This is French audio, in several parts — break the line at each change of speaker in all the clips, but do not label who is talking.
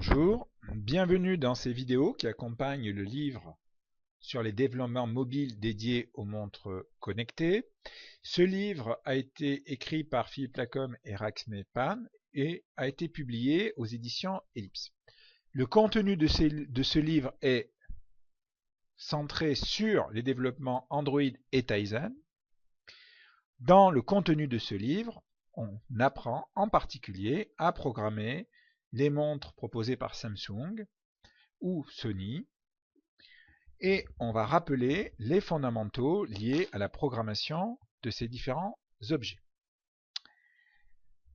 Bonjour, bienvenue dans ces vidéos qui accompagnent le livre sur les développements mobiles dédiés aux montres connectées. Ce livre a été écrit par Philippe Lacombe et Raxme Pan et a été publié aux éditions Ellipse. Le contenu de ce livre est centré sur les développements Android et Tizen. Dans le contenu de ce livre, on apprend en particulier à programmer les montres proposées par Samsung ou Sony, et on va rappeler les fondamentaux liés à la programmation de ces différents objets.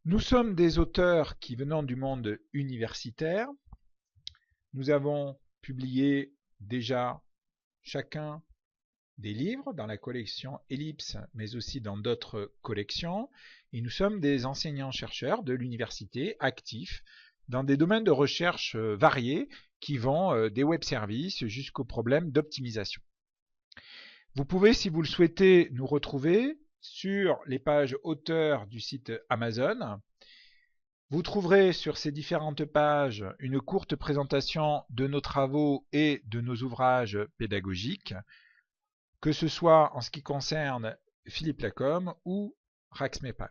Nous sommes des auteurs qui venons du monde universitaire. Nous avons publié déjà chacun des livres dans la collection Ellipse, mais aussi dans d'autres collections, et nous sommes des enseignants-chercheurs de l'université actifs dans des domaines de recherche variés qui vont des web services jusqu'aux problèmes d'optimisation. Vous pouvez, si vous le souhaitez, nous retrouver sur les pages auteurs du site Amazon. Vous trouverez sur ces différentes pages une courte présentation de nos travaux et de nos ouvrages pédagogiques, que ce soit en ce qui concerne Philippe Lacombe ou Raxme Pan.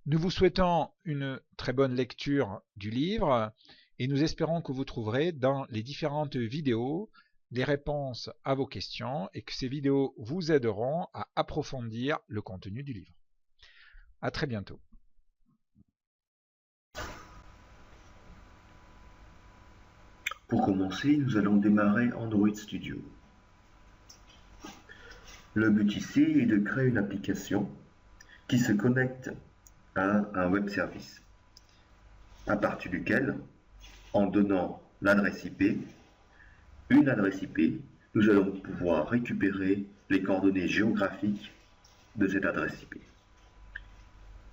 Nous vous souhaitons une très bonne lecture du livre et nous espérons que vous trouverez dans les différentes vidéos les réponses à vos questions et que ces vidéos vous aideront à approfondir le contenu du livre. À très bientôt.
Pour commencer, nous allons démarrer Android Studio. Le but ici est de créer une application qui se connecte à un web service, à partir duquel, en donnant l'adresse IP, une adresse IP, nous allons pouvoir récupérer les coordonnées géographiques de cette adresse IP.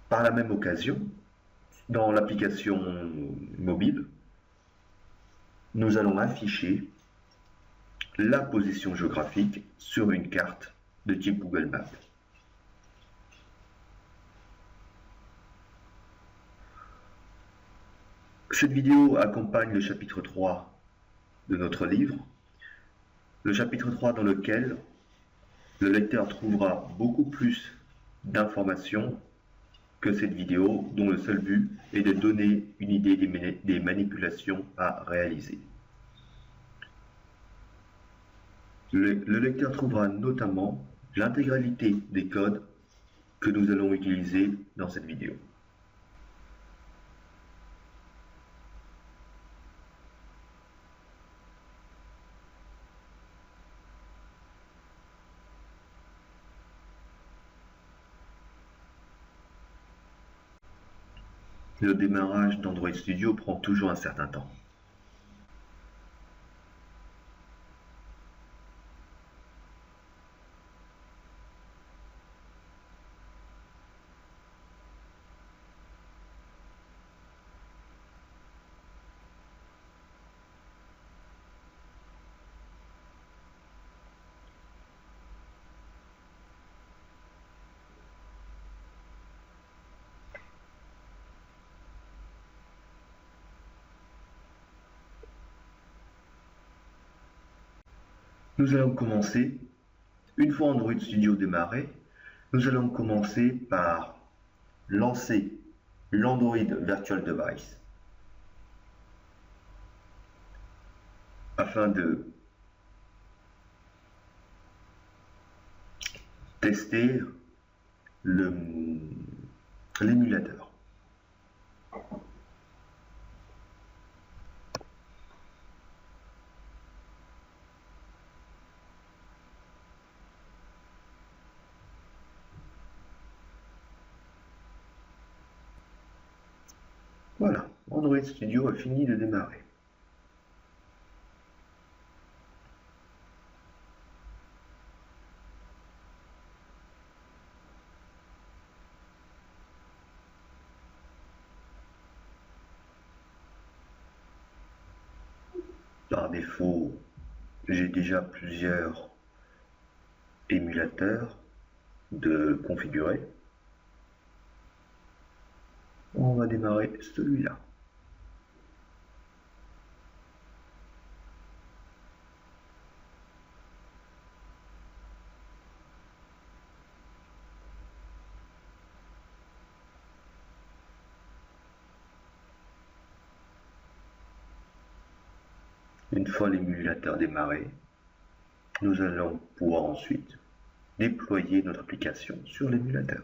Par la même occasion, dans l'application mobile, nous allons afficher la position géographique sur une carte de type Google Maps. Cette vidéo accompagne le chapitre 3 de notre livre, le chapitre 3 dans lequel le lecteur trouvera beaucoup plus d'informations que cette vidéo, dont le seul but est de donner une idée des manipulations à réaliser. Le lecteur trouvera notamment l'intégralité des codes que nous allons utiliser dans cette vidéo. Le démarrage d'Android Studio prend toujours un certain temps. Nous allons commencer, une fois Android Studio démarré, nous allons commencer par lancer l'Android Virtual Device afin de tester l'émulateur. Voilà, Android Studio a fini de démarrer. Par défaut, j'ai déjà plusieurs émulateurs de configurer. On va démarrer celui-là. Une fois l'émulateur démarré, nous allons pouvoir ensuite déployer notre application sur l'émulateur.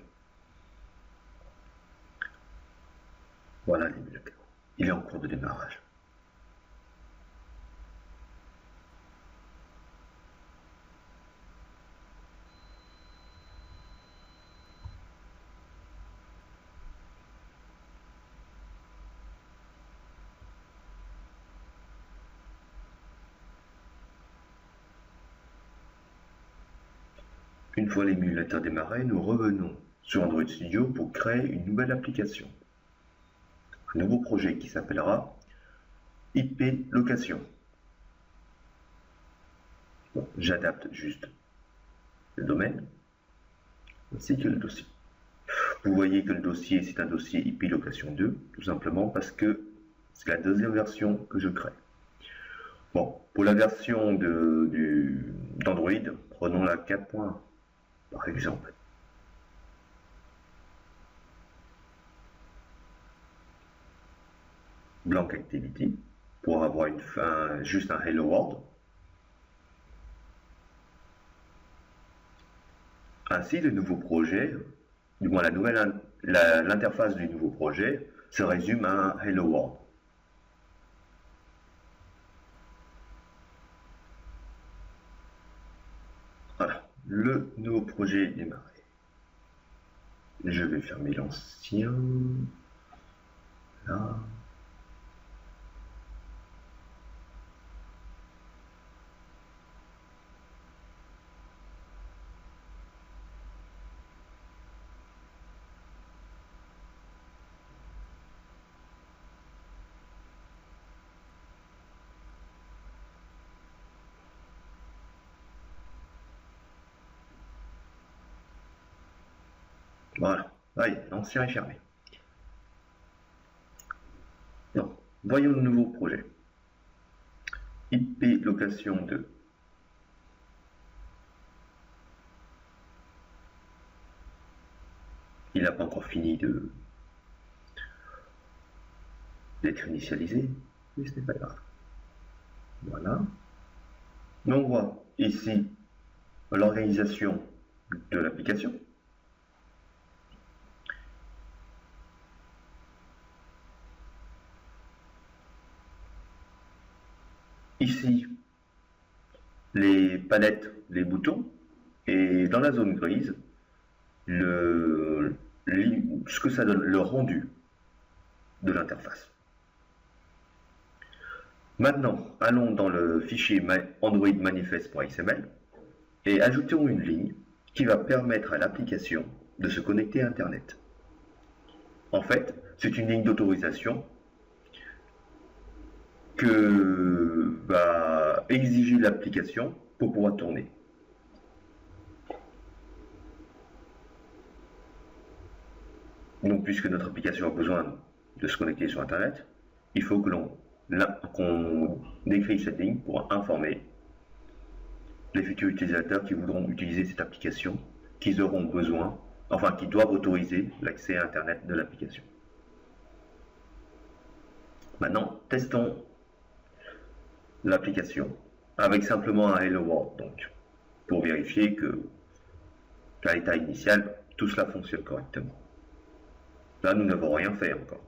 Voilà l'émulateur. Il est en cours de démarrage. Une fois l'émulateur démarré, nous revenons sur Android Studio pour créer une nouvelle application. Un nouveau projet qui s'appellera IP Location. Bon, j'adapte juste le domaine ainsi que le dossier. Vous voyez que le dossier, c'est un dossier IP Location 2, tout simplement parce que c'est la deuxième version que je crée. Bon, pour la version d'Android, prenons la 4.1 par exemple. Blank Activity pour avoir une fin, juste un Hello World. Ainsi, le nouveau projet, du moins l'interface du nouveau projet, se résume à un Hello World. Voilà, le nouveau projet est démarré. Je vais fermer l'ancien. Là. Voilà, allez, l'ancien est fermé. Donc, voyons le nouveau projet. IP Location 2. Il n'a pas encore fini d'être initialisé, mais ce n'est pas grave. Voilà. On voit ici l'organisation de l'application. Ici, les palettes, les boutons, et dans la zone grise, ce que ça donne, le rendu de l'interface. Maintenant, allons dans le fichier Android manifest.xml et ajoutons une ligne qui va permettre à l'application de se connecter à Internet. En fait, c'est une ligne d'autorisation que va exiger l'application pour pouvoir tourner. Donc, puisque notre application a besoin de se connecter sur Internet, il faut qu'on décrive cette ligne pour informer les futurs utilisateurs qui voudront utiliser cette application, qu'ils auront besoin, enfin qui doivent autoriser l'accès à Internet de l'application. Maintenant, testons l'application avec simplement un Hello World, donc, pour vérifier qu'à l'état initial, tout cela fonctionne correctement. Là, nous n'avons rien fait encore.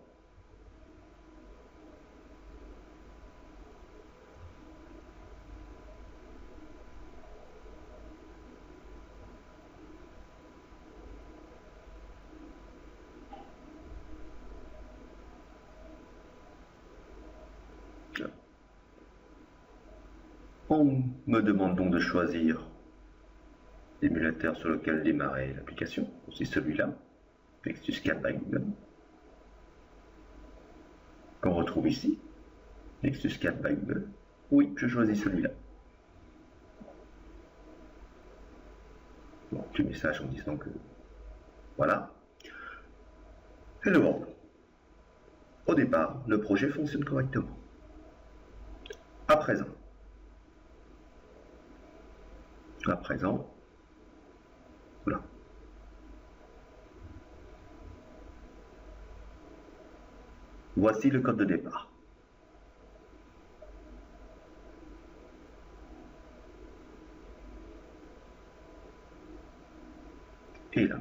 On me demande donc de choisir l'émulateur sur lequel démarrer l'application. C'est celui-là, Nexus 4 by Google, qu'on retrouve ici, Nexus 4 by Google. Oui, je choisis celui-là. Bon, petit message en disant que voilà. Hello World. Au départ, le projet fonctionne correctement. À présent, voilà. Voici le code de départ.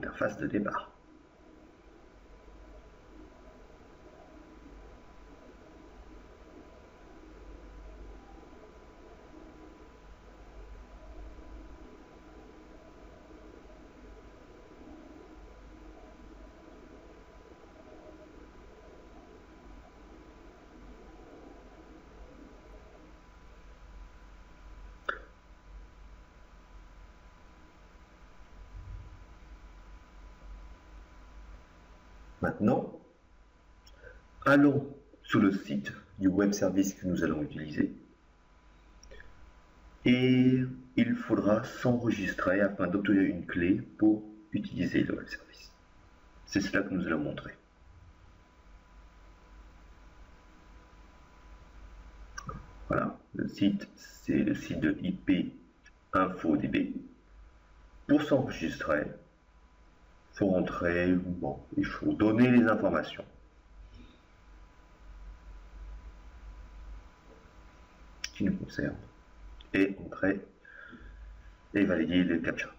l'interface de départ. Maintenant, allons sur le site du web service que nous allons utiliser et il faudra s'enregistrer afin d'obtenir une clé pour utiliser le web service. C'est cela que nous allons montrer. Voilà, le site, c'est le site de IP InfoDB. Pour s'enregistrer, il faut rentrer, il faut donner les informations. Qui nous concerne. Et entrer et valider le CAPTCHA.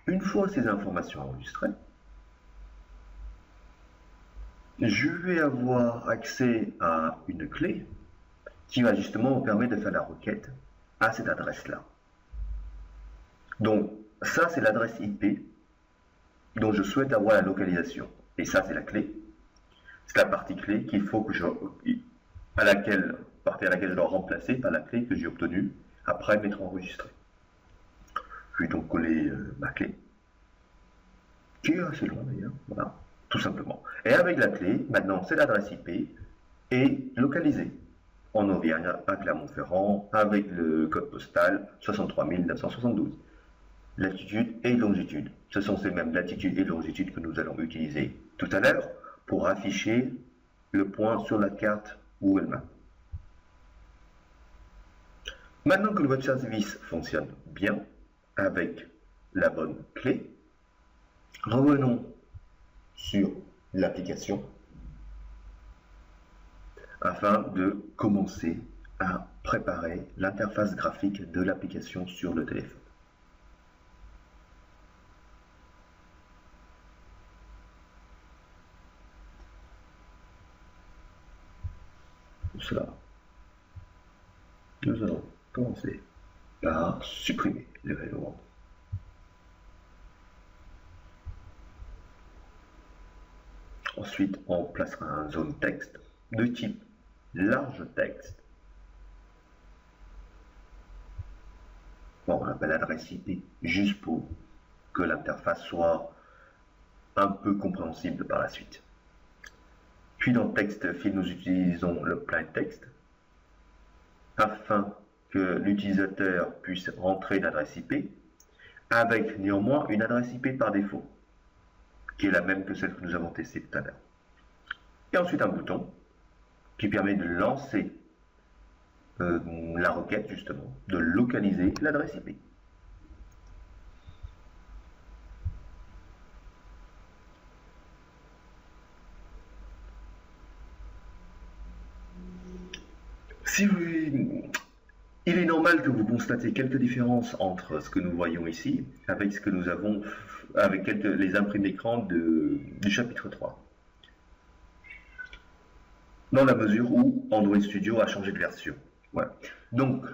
Une fois ces informations enregistrées, je vais avoir accès à une clé qui va justement me permettre de faire la requête à cette adresse-là. Donc, ça, c'est l'adresse IP dont je souhaite avoir la localisation. Et ça, c'est la clé. C'est la partie clé qu'il faut que à laquelle je dois remplacer par la clé que j'ai obtenue après m'être enregistré. Je vais donc coller ma clé, qui est assez long d'ailleurs, voilà, tout simplement. Et avec la clé, maintenant, c'est l'adresse IP est localisée en Auvergne, à Clermont-Ferrand, avec le code postal 63 972. Latitude et longitude. Ce sont ces mêmes latitudes et longitudes que nous allons utiliser tout à l'heure pour afficher le point sur la carte Google Maps. Maintenant que le web service fonctionne bien, avec la bonne clé, revenons sur l'application afin de commencer à préparer l'interface graphique de l'application sur le téléphone. Pour cela, nous allons commencer par supprimer l'événement. Ensuite, on placera un zone texte de type large texte. Bon, on appelle l'adresse IP juste pour que l'interface soit un peu compréhensible par la suite. Puis dans texte field, nous utilisons le plain text afin que l'utilisateur puisse rentrer l'adresse IP avec néanmoins une adresse IP par défaut, qui est la même que celle que nous avons testée tout à l'heure. Et ensuite un bouton qui permet de lancer la requête, justement, de localiser l'adresse IP. Il est normal que vous constatez quelques différences entre ce que nous voyons ici avec ce que nous avons avec les imprimés d'écran du chapitre 3. Dans la mesure où Android Studio a changé de version. Voilà. Donc,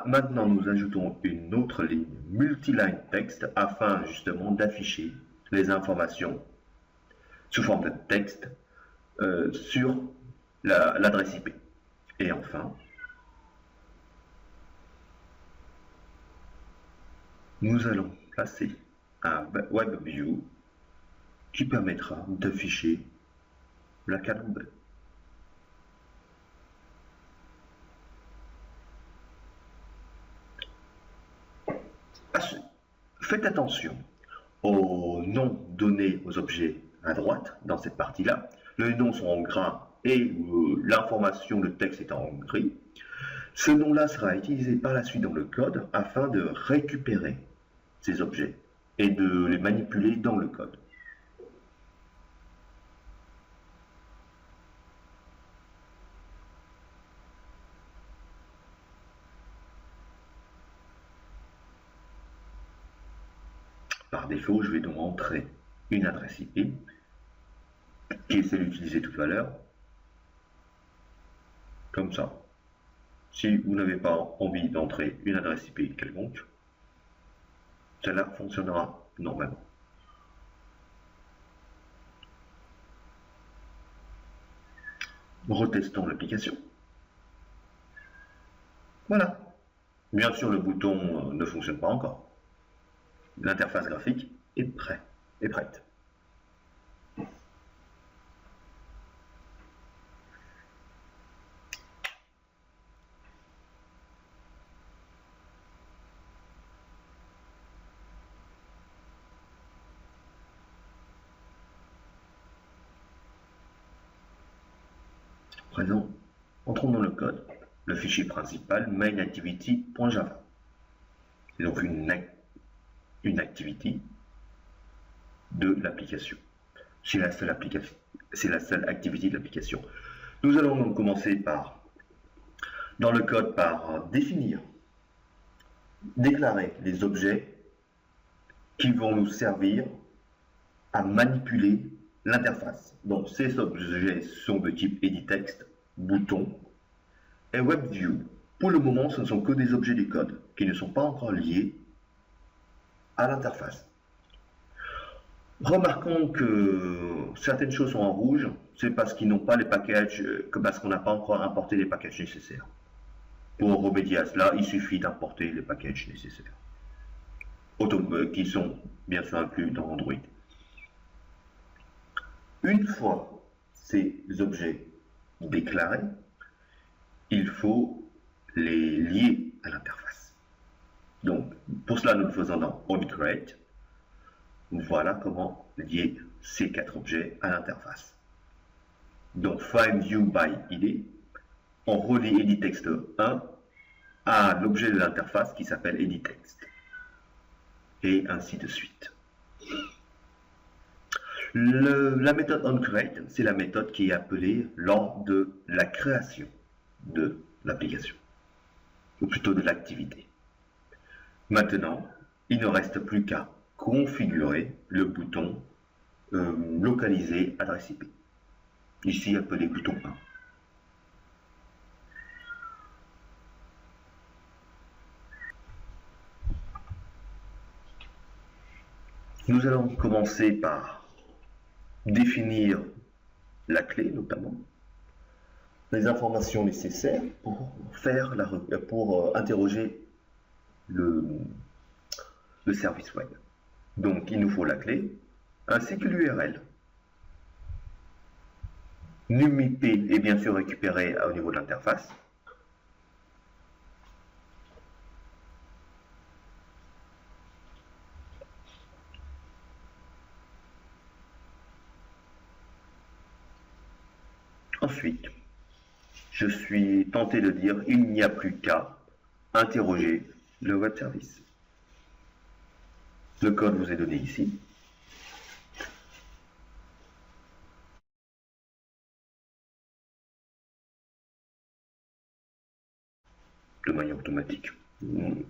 maintenant, nous ajoutons une autre ligne multiline texte afin justement d'afficher les informations sous forme de texte sur l'adresse IP. Et enfin, nous allons placer un Web View qui permettra d'afficher la carte Google. Faites attention aux noms donnés aux objets à droite dans cette partie-là. Les noms sont en gras et l'information, le texte étant en gris, ce nom-là sera utilisé par la suite dans le code afin de récupérer ces objets et de les manipuler dans le code. Par défaut, je vais donc entrer une adresse IP, qui est celle utilisée tout à l'heure, comme ça. Si vous n'avez pas envie d'entrer une adresse IP quelconque, celle-là fonctionnera normalement. Retestons l'application. Voilà. Bien sûr, le bouton ne fonctionne pas encore. L'interface graphique est prête. À présent, entrons dans le code. Le fichier principal mainActivity.java. C'est donc une activity de l'application. C'est la seule activité de l'application. Nous allons donc commencer dans le code par déclarer les objets qui vont nous servir à manipuler l'interface. Donc ces objets sont de type EditText, bouton et WebView. Pour le moment, ce ne sont que des objets du code qui ne sont pas encore liés à l'interface. Remarquons que certaines choses sont en rouge, c'est parce qu'ils n'ont pas les packages, parce qu'on n'a pas encore importé les packages nécessaires. Pour remédier à cela, il suffit d'importer les packages nécessaires, qui sont bien sûr inclus dans Android. Une fois ces objets déclarés, il faut les lier à l'interface. Donc, pour cela, nous le faisons dans onCreate. Voilà comment lier ces 4 objets à l'interface. Donc, findViewById, on relie EditText 1 à l'objet de l'interface qui s'appelle EditText. Et ainsi de suite. La méthode onCreate, c'est la méthode qui est appelée lors de la création de l'application, ou plutôt de l'activité. Maintenant, il ne reste plus qu'à configurer le bouton localiser adresse IP, ici appelé bouton 1. Nous allons commencer par définir la clé, notamment les informations nécessaires pour interroger le service web. Donc il nous faut la clé ainsi que l'URL. NumIP est bien sûr récupéré au niveau de l'interface. Ensuite, je suis tenté de dire il n'y a plus qu'à interroger le web service. Le code vous est donné ici. De manière automatique,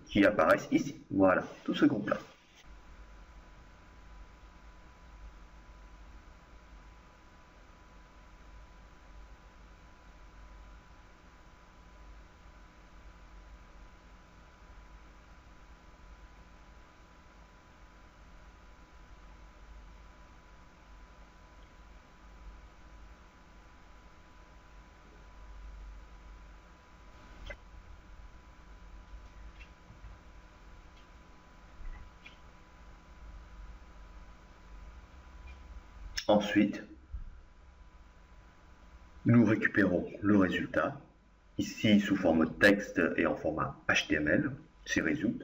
qui apparaissent ici. Voilà, tout ce groupe-là. Ensuite, nous récupérons le résultat, ici sous forme texte et en format HTML, c'est résout.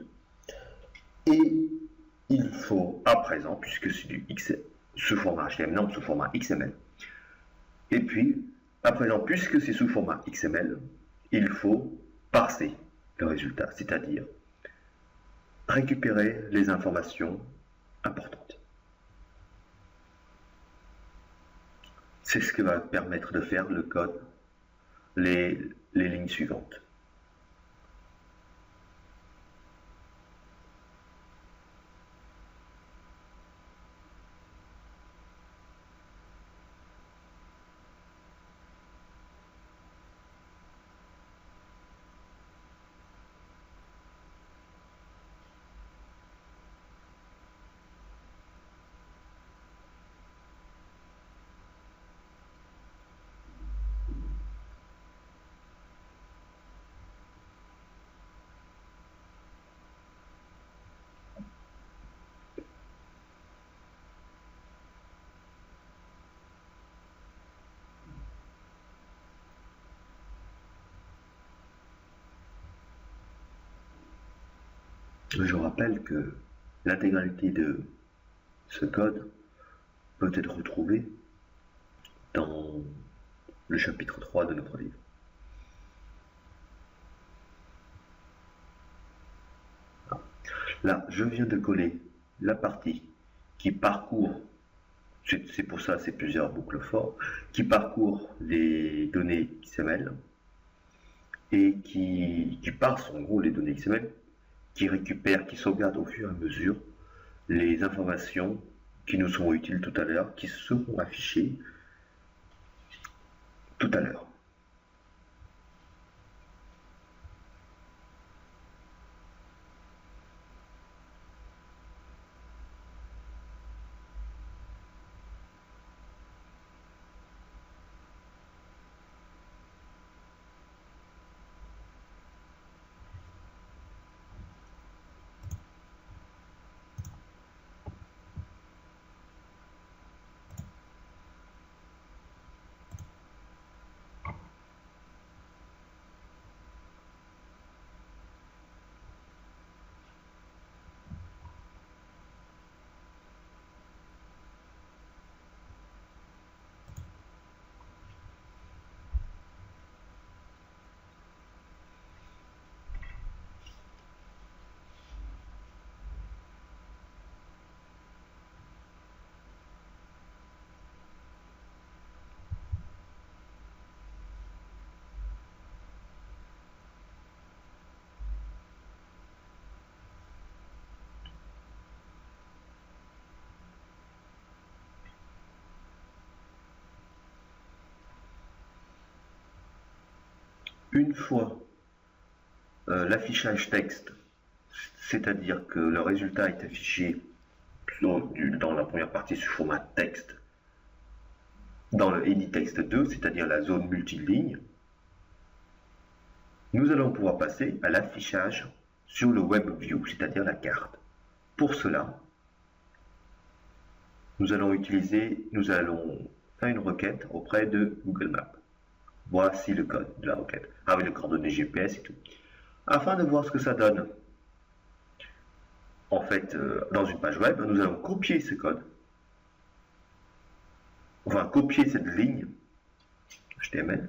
Et il faut à présent, puisque c'est du X sous format HTML, non, sous format XML. Et puis, À présent, puisque c'est sous format XML, il faut parser le résultat, c'est-à-dire récupérer les informations importantes. C'est ce que va permettre de faire le code, les lignes suivantes. Je rappelle que l'intégralité de ce code peut être retrouvée dans le chapitre 3 de notre livre. Là, je viens de coller la partie qui parcourt, c'est pour ça c'est plusieurs boucles for, qui parcourt les données XML et qui parse en gros les données XML, qui récupère, qui sauvegarde au fur et à mesure les informations qui nous seront utiles tout à l'heure, qui seront affichées tout à l'heure. Une fois l'affichage texte, c'est-à-dire que le résultat est affiché dans la première partie sous format texte, dans le edit text 2, c'est-à-dire la zone multiligne, nous allons pouvoir passer à l'affichage sur le web view, c'est-à-dire la carte. Pour cela, nous allons faire une requête auprès de Google Maps. Voici le code de la requête, avec les coordonnées GPS et tout. Afin de voir ce que ça donne, en fait, dans une page web, nous allons copier ce code, enfin copier cette ligne HTML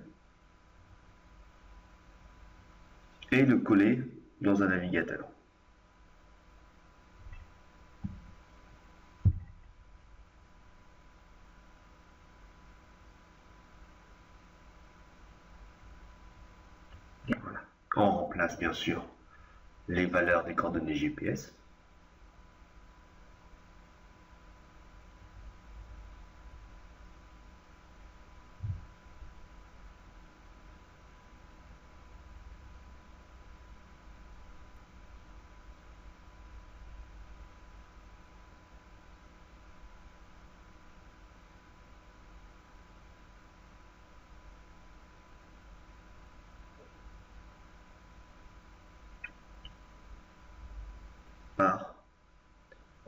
et le coller dans un navigateur. Voilà. On remplace bien sûr les valeurs des coordonnées GPS.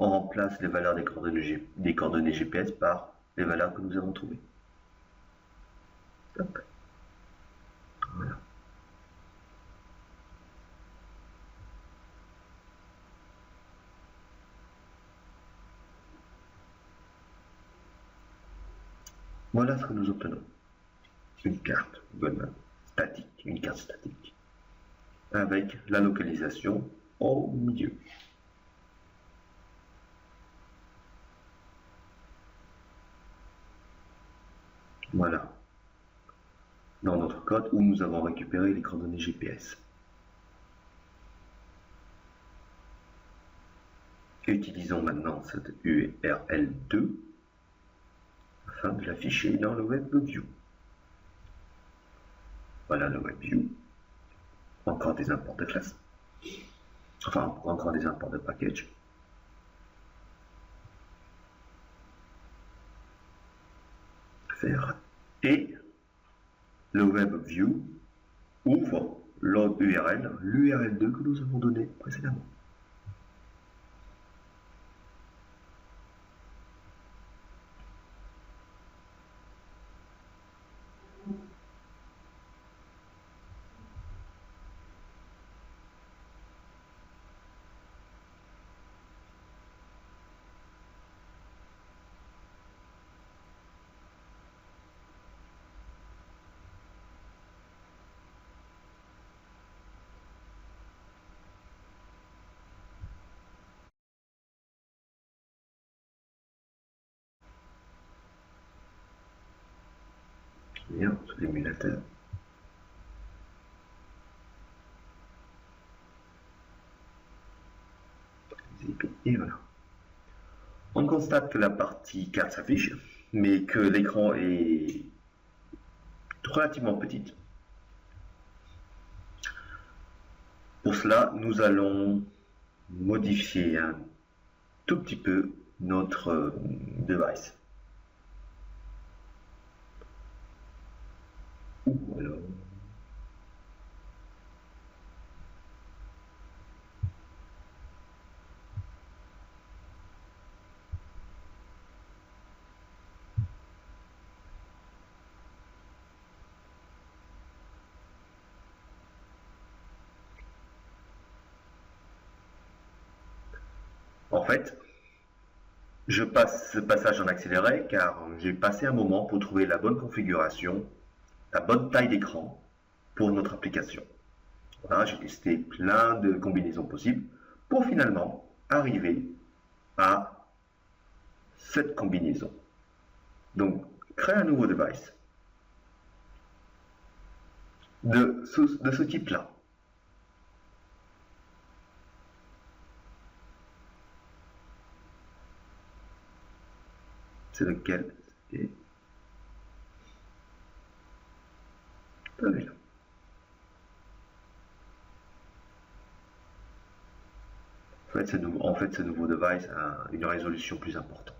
On remplace les valeurs des coordonnées GPS par les valeurs que nous avons trouvées. Hop. Voilà. Voilà ce que nous obtenons. une carte statique, une carte statique, avec la localisation au milieu. Voilà, dans notre code où nous avons récupéré les coordonnées GPS. Utilisons maintenant cette URL2 afin de l'afficher dans le WebView. Voilà le WebView. Encore des imports de classe. Enfin, encore des imports de package. Faire. Et le WebView ouvre l'autre URL, l'URL2 que nous avons donné précédemment. Bien, sur l'émulateur. Et voilà. On constate que la partie carte s'affiche, mais que l'écran est relativement petite. Pour cela, nous allons modifier un tout petit peu notre device. Ou alors... En fait, je passe ce passage en accéléré car j'ai passé un moment pour trouver la bonne configuration, la bonne taille d'écran pour notre application. Voilà, j'ai testé plein de combinaisons possibles pour finalement arriver à cette combinaison. Donc, créer un nouveau device de ce type-là. C'est lequel est celui-là. En fait, ce nouveau device a une résolution plus importante.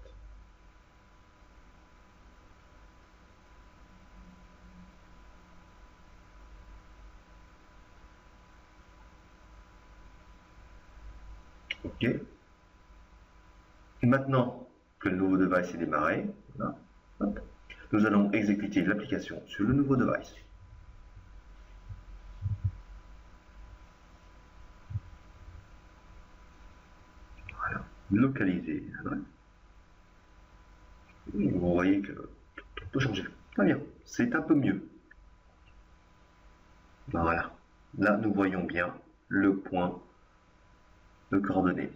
OK. Maintenant que le nouveau device est démarré, voilà, hop, nous allons exécuter l'application sur le nouveau device. Voilà, localiser l'adresse. Vous voyez que tout peut changer. Très bien, c'est un peu mieux. Voilà, là nous voyons bien le point de coordonnées.